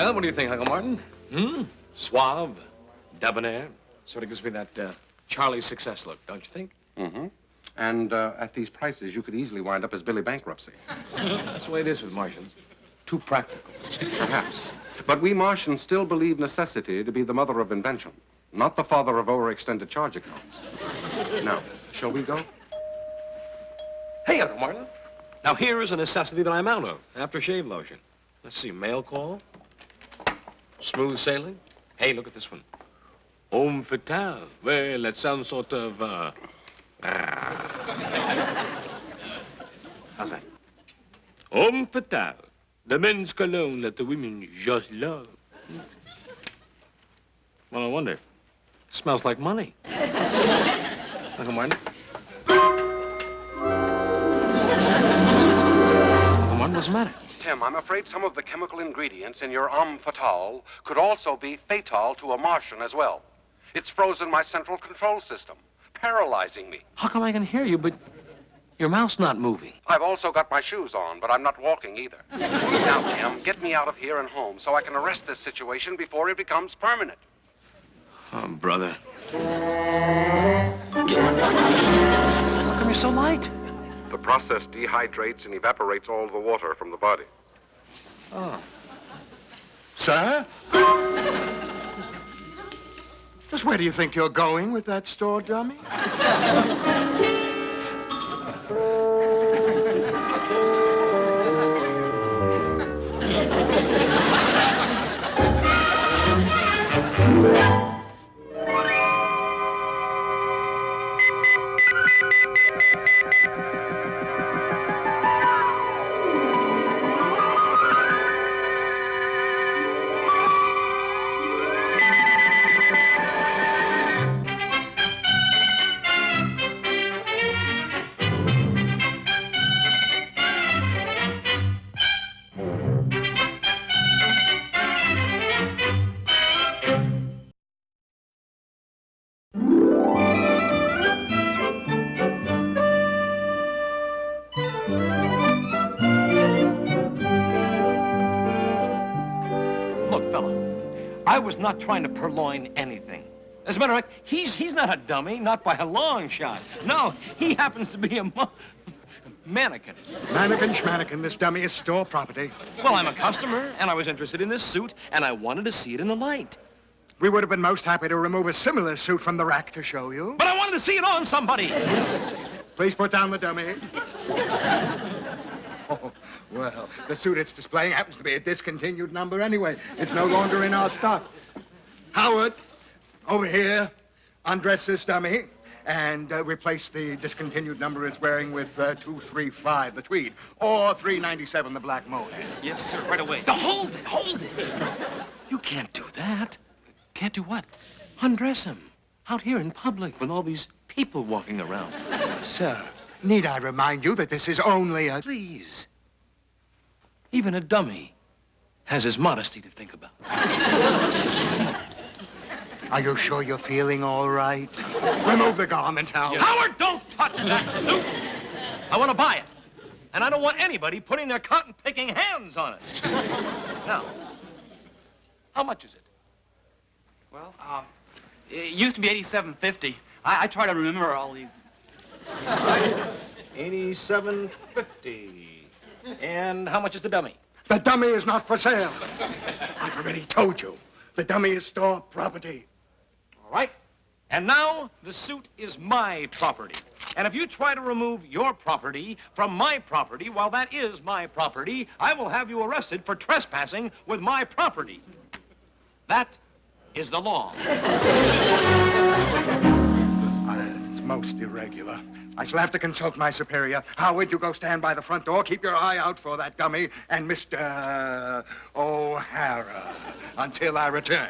Well, what do you think, Uncle Martin? Suave, debonair. Sort of gives me that Charlie Success look, don't you think? Mm-hmm. And at these prices, you could easily wind up as Billy Bankruptcy. That's the way it is with Martians. Too practical. Perhaps. But we Martians still believe necessity to be the mother of invention, not the father of overextended charge accounts. Now, shall we go? Hey, Uncle Martin. Now, here is a necessity that I'm out of, aftershave lotion. Let's see, mail call, smooth sailing. Hey, look at this one. Homme Fatale. Well, that sounds sort of, How's that? Homme Fatale. The men's cologne that the women just love. Well, I wonder. It smells like money. Uncle Martin? Uncle Martin, what's the matter? Tim, I'm afraid some of the chemical ingredients in your Homme Fatale could also be fatal to a Martian as well. It's frozen my central control system, paralyzing me. How come I can hear you, but your mouth's not moving? I've also got my shoes on, but I'm not walking either. Now, Tim, get me out of here and home so I can arrest this situation before it becomes permanent. Oh, brother. How come you're so light? The process dehydrates and evaporates all the water from the body. Oh. Sir? Just where do you think you're going with that store dummy? I was not trying to purloin anything. As a matter of fact, he's not a dummy, not by a long shot. No, he happens to be a mannequin. Mannequin schmannequin, this dummy is store property. Well, I'm a customer, and I was interested in this suit, and I wanted to see it in the light. We would have been most happy to remove a similar suit from the rack to show you. But I wanted to see it on somebody. Please put down the dummy. Oh, well, the suit it's displaying happens to be a discontinued number anyway. It's no longer in our stock. Howard, over here, undress this dummy and replace the discontinued number it's wearing with 235, the tweed, or 397, the black mohair. Yes, sir, right away. No, hold it. You can't do that. Can't do what? Undress him. Out here in public with all these people walking around. Sir, need I remind you that this is only a... Please. Even a dummy has his modesty to think about. Are you sure you're feeling all right? Remove the garment, Howard. Howard, don't touch that suit! I want to buy it. And I don't want anybody putting their cotton-picking hands on it. Now, how much is it? Well, it used to be $87.50. I try to remember all these. $87.50. And how much is the dummy? The dummy is not for sale. I've already told you. The dummy is store property. All right. And now the suit is my property. And if you try to remove your property from my property while that is my property, I will have you arrested for trespassing with my property. That is the law. It's most irregular. I shall have to consult my superior. Howard, you go stand by the front door. Keep your eye out for that dummy and Mr. O'Hara until I return.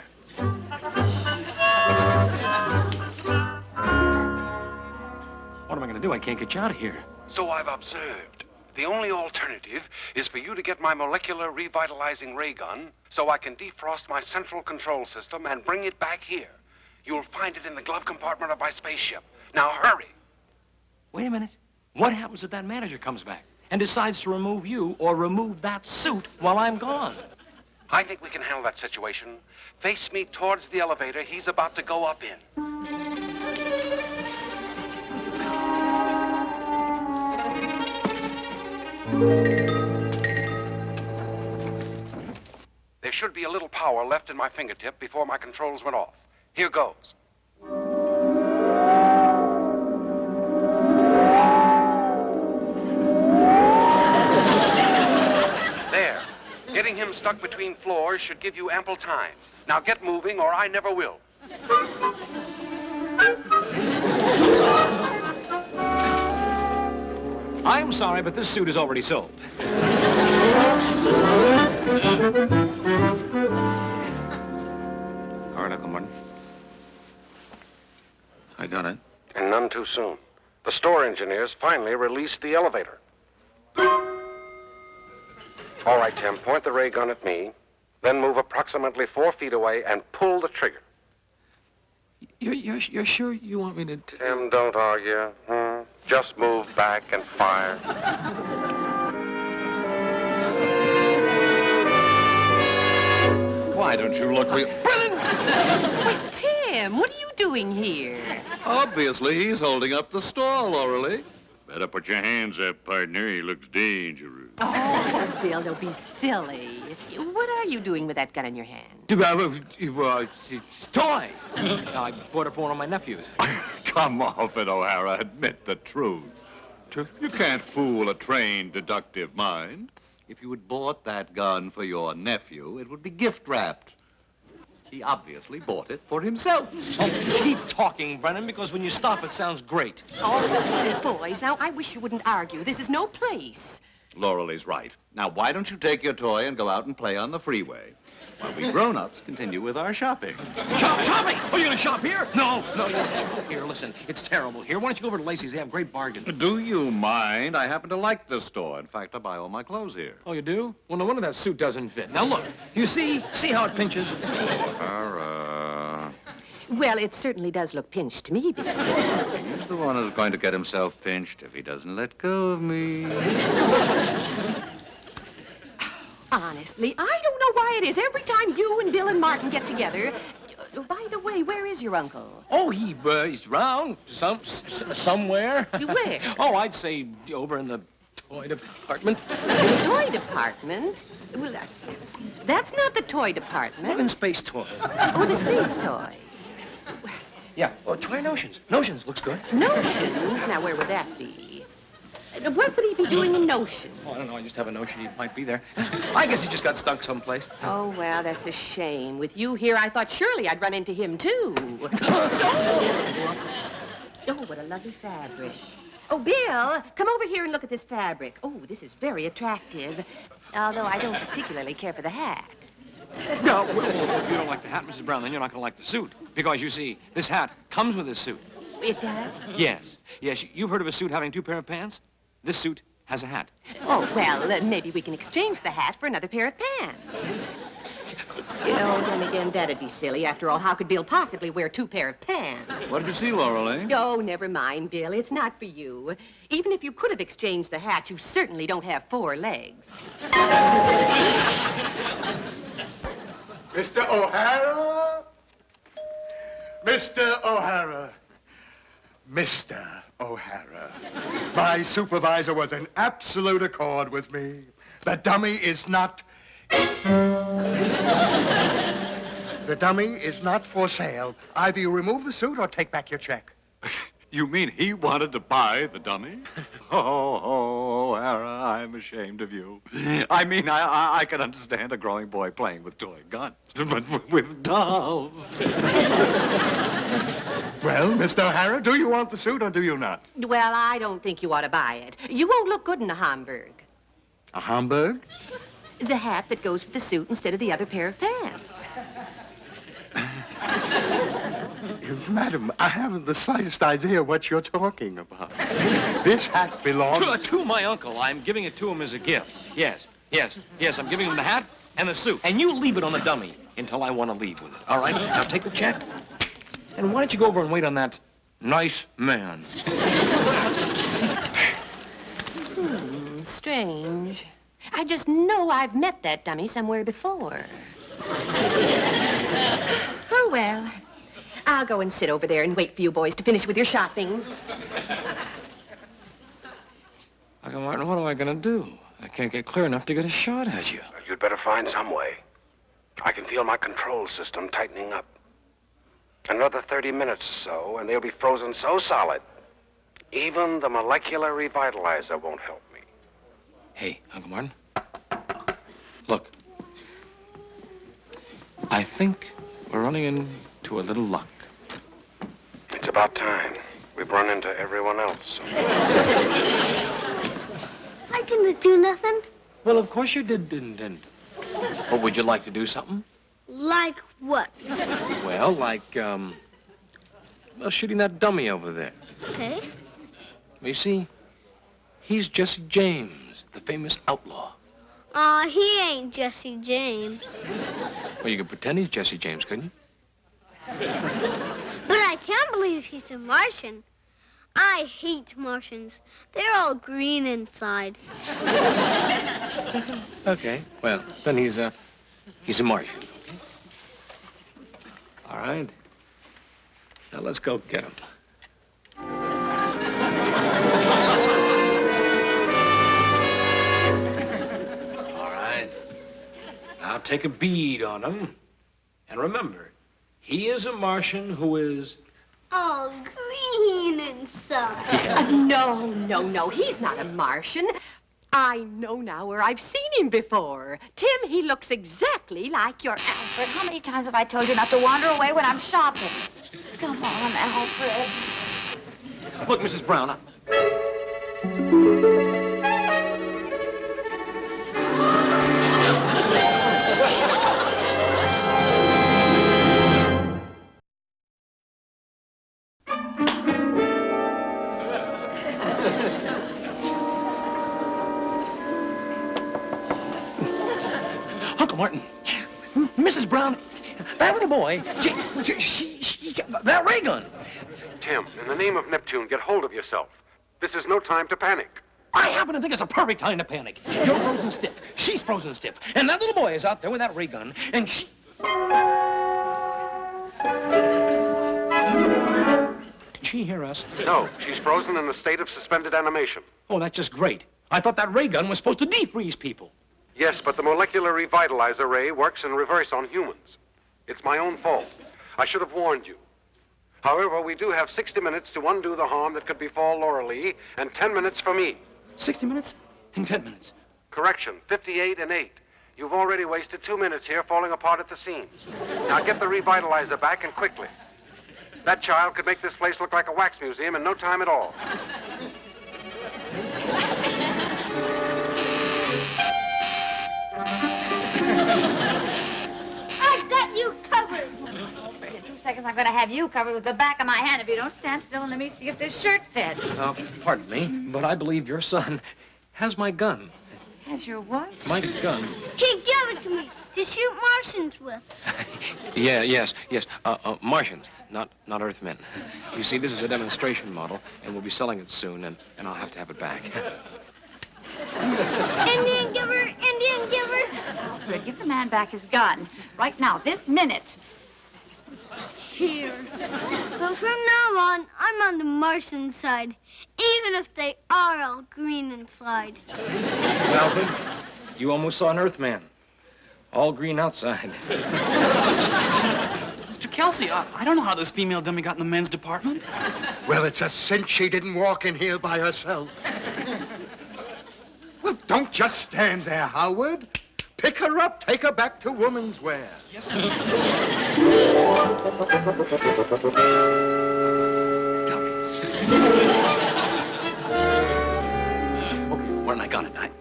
What am I going to do? I can't get you out of here. So I've observed. The only alternative is for you to get my molecular revitalizing ray gun so I can defrost my central control system and bring it back here. You'll find it in the glove compartment of my spaceship. Now hurry. Wait a minute. What happens if that manager comes back and decides to remove you or remove that suit while I'm gone? I think we can handle that situation. Face me towards the elevator he's about to go up in. There should be a little power left in my fingertip before my controls went off. Here goes. There. Getting him stuck between floors should give you ample time. Now get moving or I never will. I'm sorry, but this suit is already sold. All right, Uncle Martin. I got it. And none too soon. The store engineers finally released the elevator. All right, Tim, point the ray gun at me, then move approximately 4 feet away and pull the trigger. You're sure you want me to... Tim, don't argue. Just move back and fire. Why don't you look real... Wait, Tim, what are you doing here? Obviously, he's holding up the store, Lorelei. Better put your hands up, partner. He looks dangerous. Oh, Bill, don't be silly. What are you doing with that gun in your hand? It's toy. I bought it for one of my nephews. Come off it, O'Hara. Admit the truth. Truth? You can't fool a trained, deductive mind. If you had bought that gun for your nephew, it would be gift-wrapped. He obviously bought it for himself. Oh, keep talking, Brennan, because when you stop, it sounds great. Oh, boys, now, I wish you wouldn't argue. This is no place. Lorelei's right. Now, why don't you take your toy and go out and play on the freeway, while we grown-ups continue with our shopping? Shopping? Oh, you're gonna shop here? No, you don't shop here. Listen, it's terrible here. Why don't you go over to Lacey's? They have great bargains. Do you mind? I happen to like this store. In fact, I buy all my clothes here. Oh, you do? Well, no wonder that suit doesn't fit. Now, look. You see how it pinches? Well, it certainly does look pinched to me, Bill. He's the one who's going to get himself pinched if he doesn't let go of me. Honestly, I don't know why it is. Every time you and Bill and Martin get together... By the way, where is your uncle? Oh, he's around somewhere. Where? Oh, I'd say over in the toy department. The toy department? Well, that's not the toy department. Well, in space toys. Oh, the space toys. Yeah, well, try Notions. Notions looks good. Notions? Now, where would that be? What would he be doing in Notions? Oh, I don't know. I just have a notion he might be there. I guess he just got stuck someplace. Oh, well, that's a shame. With you here, I thought surely I'd run into him, too. Oh, what a lovely fabric. Oh, Bill, come over here and look at this fabric. Oh, this is very attractive. Although I don't particularly care for the hat. No, well, if you don't like the hat, Mrs. Brown, then you're not going to like the suit. Because, you see, this hat comes with this suit. It does? Yes. Yes, you've heard of a suit having 2 pair of pants? This suit has a hat. Oh, well, maybe we can exchange the hat for another pair of pants. Oh, then again, that'd be silly. After all, how could Bill possibly wear 2 pair of pants? What did you see, Lorelei? Oh, never mind, Bill. It's not for you. Even if you could have exchanged the hat, you certainly don't have 4 legs. Mr. O'Hara? Mr. O'Hara. Mr. O'Hara. My supervisor was in absolute accord with me. The dummy is not... The dummy is not for sale. Either you remove the suit or take back your check. You mean he wanted to buy the dummy? Oh, O'Hara, I'm ashamed of you. I mean, I can understand a growing boy playing with toy guns, but with dolls. Well, Mr. O'Hara, do you want the suit or do you not? Well, I don't think you ought to buy it. You won't look good in a Homburg. A Homburg? The hat that goes with the suit instead of the other pair of pants. Madam, I haven't the slightest idea what you're talking about. This hat belongs... To my uncle. I'm giving it to him as a gift. Yes. I'm giving him the hat and the suit. And you leave it on the dummy until I want to leave with it. All right? Now take the check. And why don't you go over and wait on that nice man? Strange. I just know I've met that dummy somewhere before. Oh, well. I'll go and sit over there and wait for you boys to finish with your shopping. Uncle Martin, what am I going to do? I can't get clear enough to get a shot at you. You'd better find some way. I can feel my control system tightening up. Another 30 minutes or so, and they'll be frozen so solid, even the molecular revitalizer won't help me. Hey, Uncle Martin. Look. I think we're running into a little luck. It's about time. We've run into everyone else. I didn't do nothing. Well, of course you didn't. But would you like to do something? Like what? Well, like, shooting that dummy over there. Okay. You see, he's Jesse James, the famous outlaw. Aw, he ain't Jesse James. Well, you could pretend he's Jesse James, couldn't you? But I can't believe he's a Martian. I hate Martians. They're all green inside. Okay, well, then he's a Martian, okay? All right. Now let's go get him. All right. Now take a bead on him. And remember, he is a Martian who is... All green inside. No. He's not a Martian. I know now where I've seen him before. Tim, he looks exactly like your Alfred, how many times have I told you not to wander away when I'm shopping? Come on, Alfred. Look, Mrs. Brown, Uncle Martin, Mrs. Brown, that little boy, that ray gun. Tim, in the name of Neptune, get hold of yourself. This is no time to panic. I happen to think it's a perfect time to panic. You're frozen stiff. She's frozen stiff. And that little boy is out there with that ray gun, and she... Did she hear us? No, she's frozen in a state of suspended animation. Oh, that's just great. I thought that ray gun was supposed to defreeze people. Yes, but the molecular revitalizer ray works in reverse on humans. It's my own fault. I should have warned you. However, we do have 60 minutes to undo the harm that could befall Lorelei, and 10 minutes for me. 60 minutes and 10 minutes. Correction, 58 and 8. You've already wasted 2 minutes here falling apart at the seams. Now get the revitalizer back and quickly. That child could make this place look like a wax museum in no time at all. I've got you covered. In 2 seconds, I'm going to have you covered with the back of my hand if you don't stand still and let me see if this shirt fits. Pardon me, but I believe your son has my gun. Has your what? My gun. He gave it to me to shoot Martians with. Yes. Martians, not Earthmen. You see, this is a demonstration model, and we'll be selling it soon, and I'll have to have it back. Indian giver. Alfred, give the man back his gun. Right now, this minute. Here. But from now on, I'm on the Martian side, even if they are all green inside. Alfred, you almost saw an Earthman. All green outside. Mr. Kelsey, I don't know how this female dummy got in the men's department. Well, it's a cinch she didn't walk in here by herself. Well, don't just stand there, Howard. Pick her up, take her back to woman's wear. Yes, sir. Okay, Martin, I got it.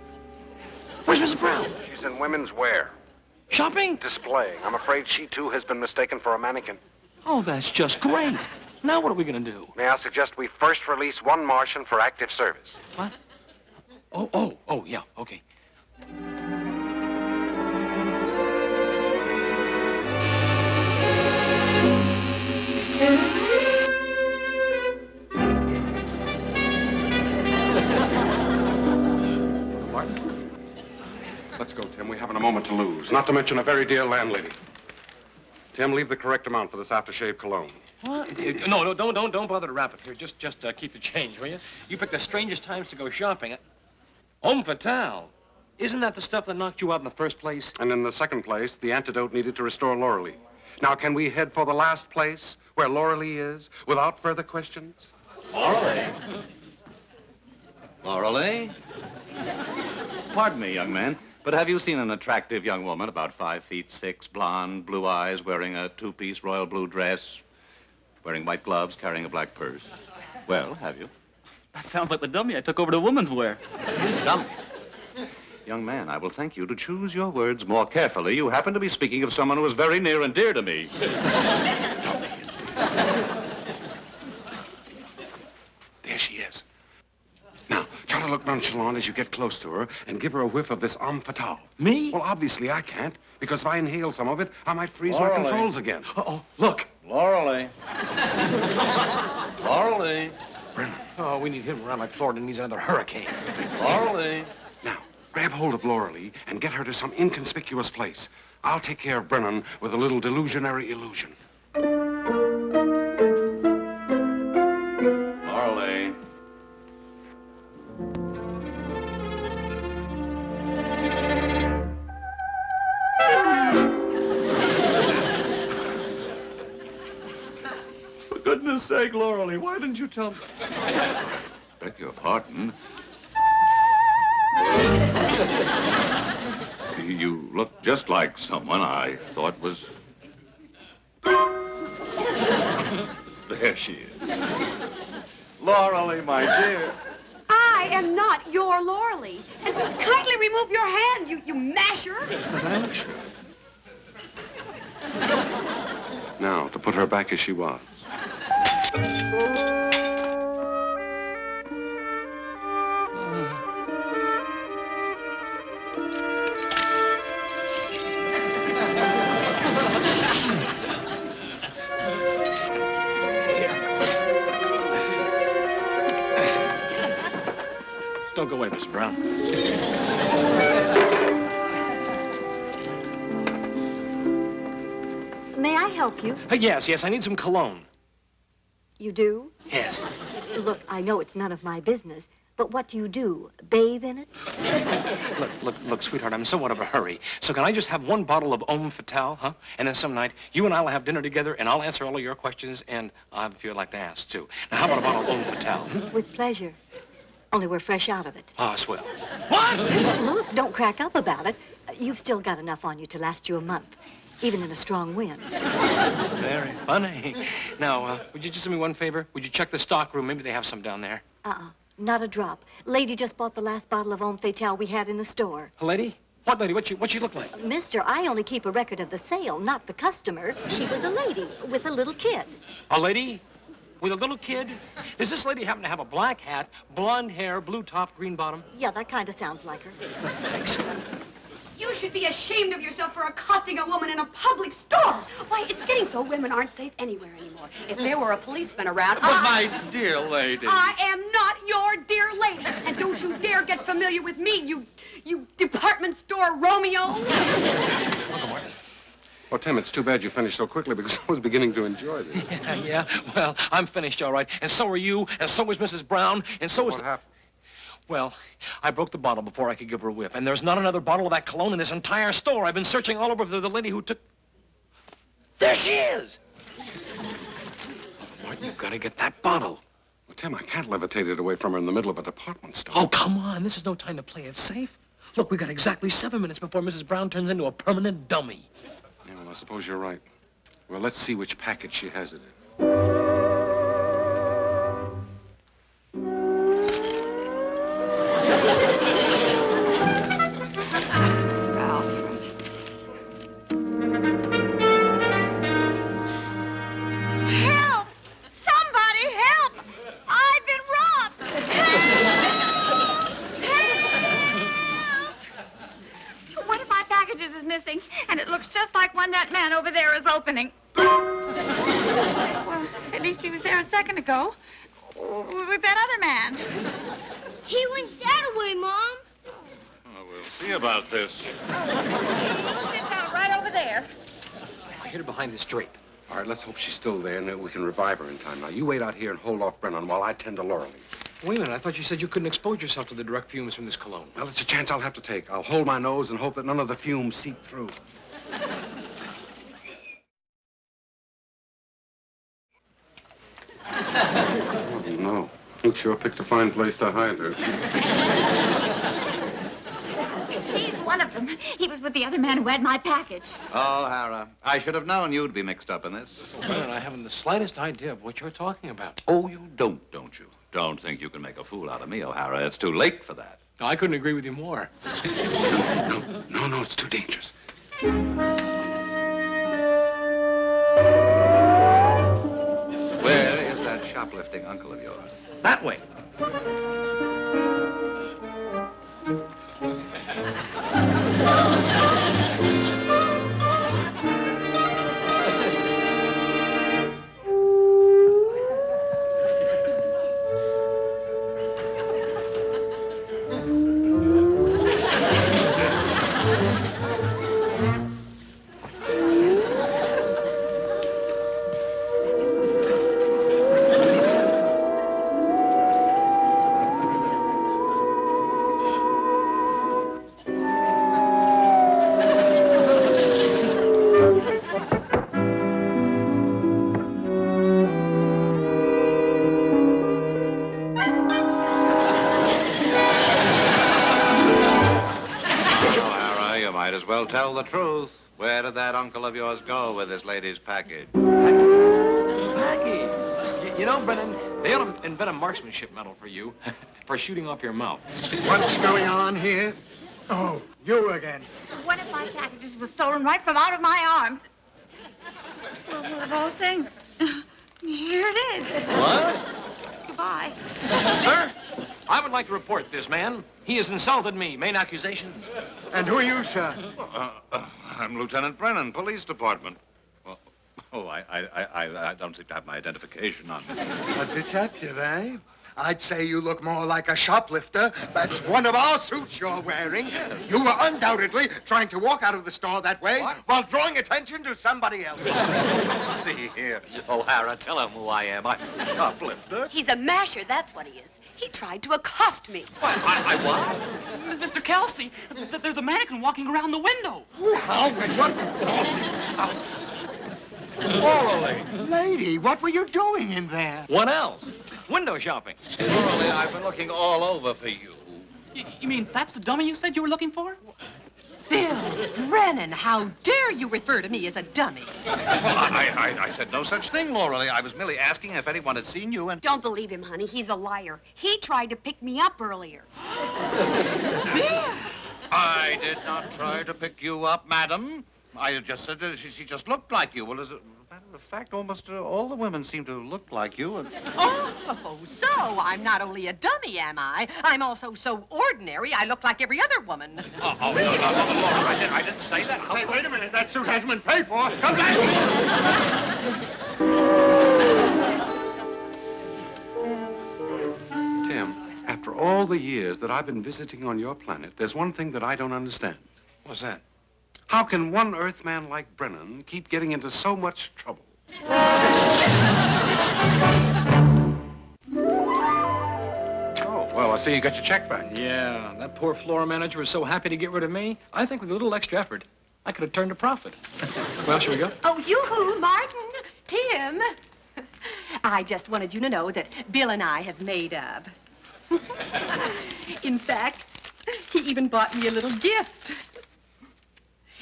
Where's Mrs. Brown? She's in women's wear. Shopping? Displaying. I'm afraid she, too, has been mistaken for a mannequin. Oh, that's just great. Now what are we going to do? May I suggest we first release one Martian for active service? What? Oh, yeah, okay. Martin, Let's go, Tim. We haven't a moment to lose. Not to mention a very dear landlady. Tim, leave the correct amount for this aftershave cologne. What? No, don't bother to wrap it here. Just keep the change, will you? You picked the strangest times to go shopping. Homme Fatale. Isn't that the stuff that knocked you out in the first place? And in the second place, the antidote needed to restore Lorelei. Now, can we head for the last place, where Lorelei is, without further questions? Lorelei? Lorelei? Pardon me, young man, but have you seen an attractive young woman about 5'6", blonde, blue eyes, wearing a two-piece royal blue dress, wearing white gloves, carrying a black purse? Well, have you? That sounds like the dummy I took over to women's wear. Dummy. Young man, I will thank you to choose your words more carefully. You happen to be speaking of someone who is very near and dear to me. There she is. Now, try to look nonchalant as you get close to her and give her a whiff of this Homme Fatale. Me? Well, obviously I can't, because if I inhale some of it, I might freeze my controls again. Uh-oh, look. Lorelei. Lorelei. Brennan. Oh, we need him around like Florida needs another hurricane. Lorelei. Now, grab hold of Lorelei and get her to some inconspicuous place. I'll take care of Brennan with a little delusionary illusion. Lorelei. For goodness sake, Lorelei, why didn't you tell me? Beg your pardon. You look just like someone I thought was... There she is. Lorelei, my dear. I am not your Lorelei. And kindly remove your hand, you masher. Masher? Now, to put her back as she was. Don't go away, Miss Brown. May I help you? Yes, I need some cologne. You do? Yes. Look, I know it's none of my business, but what do you do? Bathe in it? Look, sweetheart, I'm in somewhat of a hurry. So can I just have one bottle of Homme Fatale, huh? And then some night, you and I will have dinner together, and I'll answer all of your questions, and I'll have a few I'd like to ask, too. Now, how about a bottle of Homme Fatale? With pleasure. Only we're fresh out of it. Ah, swell. What? Look, don't crack up about it. You've still got enough on you to last you a month, even in a strong wind. Very funny. Now, would you just do me one favor? Would you check the stock room? Maybe they have some down there. Not a drop. Lady just bought the last bottle of Homme Fatale we had in the store. A lady? What lady? What'd she look like? Mister, I only keep a record of the sale, not the customer. She was a lady with a little kid. A lady? With a little kid? Does this lady happen to have a black hat, blonde hair, blue top, green bottom? Yeah, that kind of sounds like her. Thanks. You should be ashamed of yourself for accosting a woman in a public store. Why, it's getting so women aren't safe anywhere anymore. If there were a policeman around, But my dear lady. I am not your dear lady. And don't you dare get familiar with me, you department store Romeo. Well, Tim, it's too bad you finished so quickly because I was beginning to enjoy this. Yeah. Well, I'm finished, all right. And so are you, and so is Mrs. Brown, and so is... What happened? Well, I broke the bottle before I could give her a whiff, and there's not another bottle of that cologne in this entire store. I've been searching all over for the lady who took... There she is! Martin, you've got to get that bottle. Well, Tim, I can't levitate it away from her in the middle of a department store. Oh, come on. This is no time to play it safe. Look, we got exactly 7 minutes before Mrs. Brown turns into a permanent dummy. Yeah, well, I suppose you're right. Well, let's see which package she has it in. Alfred. Help! Somebody help! I've been robbed! One of my packages is missing, and it looks just like one that man over there is opening. Well, at least he was there a second ago. With that other man. He went that way, Mom. Oh, we'll see me about this. It's out right over there. I hid her behind this drape. All right, let's hope she's still there and that we can revive her in time. Now, you wait out here and hold off Brennan while I tend to Lorelei. Wait a minute, I thought you said you couldn't expose yourself to the direct fumes from this cologne. Well, it's a chance I'll have to take. I'll hold my nose and hope that none of the fumes seep through. Oh, no. Luke sure picked a fine place to hide her. He's one of them. He was with the other man who had my package. Oh, Hara, I should have known you'd be mixed up in this. Brennan, I haven't the slightest idea of what you're talking about. Oh, you don't you? Don't think you can make a fool out of me, O'Hara. It's too late for that. I couldn't agree with you more. No, it's too dangerous. Where is that shoplifting uncle of yours? That way. Tell the truth. Where did that uncle of yours go with this lady's package? Package? You know, Brennan, they ought to invent a marksmanship medal for you for shooting off your mouth. What's going on here? Oh, you again. One of my packages was stolen right from out of my arms. Well, of all things, here it is. What? Goodbye. Sir, I would like to report this man. He has insulted me. Main accusation. And who are you, sir? I'm Lieutenant Brennan, Police Department. I don't seem to have my identification on me. A detective, eh? I'd say you look more like a shoplifter. That's one of our suits you're wearing. You were undoubtedly trying to walk out of the store that way while drawing attention to somebody else. See here, O'Hara, tell him who I am. I'm a shoplifter. He's a masher, that's what he is. He tried to accost me. What? I what? Mr. Kelsey, there's a mannequin walking around the window. How? What? Lorelei. Lady, what were you doing in there? What else? Window shopping. Lorelei, I've been looking all over for you. You mean that's the dummy you said you were looking for? Bill Brennan, how dare you refer to me as a dummy? Well, I said no such thing, Lorelei. I was merely asking if anyone had seen you and... Don't believe him, honey. He's a liar. He tried to pick me up earlier. I did not try to pick you up, madam. I just said that she just looked like you. Well, as a matter of fact, almost all the women seem to look like you. And... Oh, so I'm not only a dummy, am I? I'm also so ordinary, I look like every other woman. No, Laura, I didn't say that. Hey, wait a minute. That suit hasn't been paid for. Come back! Tim, after all the years that I've been visiting on your planet, there's one thing that I don't understand. What's that? How can one Earthman like Brennan keep getting into so much trouble? Oh, well, I see you got your check back. Yeah, that poor floor manager was so happy to get rid of me. I think with a little extra effort, I could have turned a profit. Well, shall we go? Oh, yoo-hoo, Martin, Tim. I just wanted you to know that Bill and I have made up. In fact, he even bought me a little gift.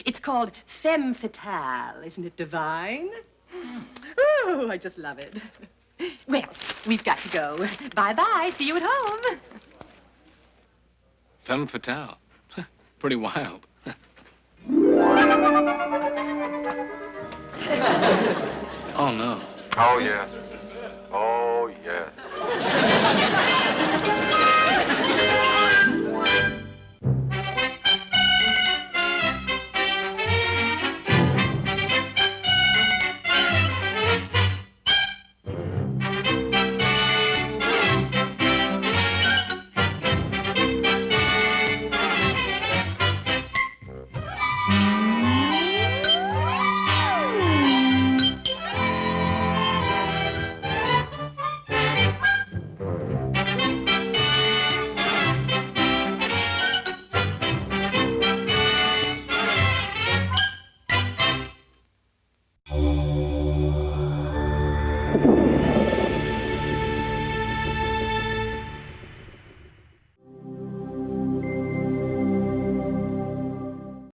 It's called Femme Fatale. Isn't it divine? Oh, I just love it. Well, we've got to go. Bye-bye. See you at home. Femme Fatale. Pretty wild. Oh, no. Oh, yes. Oh, yes. Bye.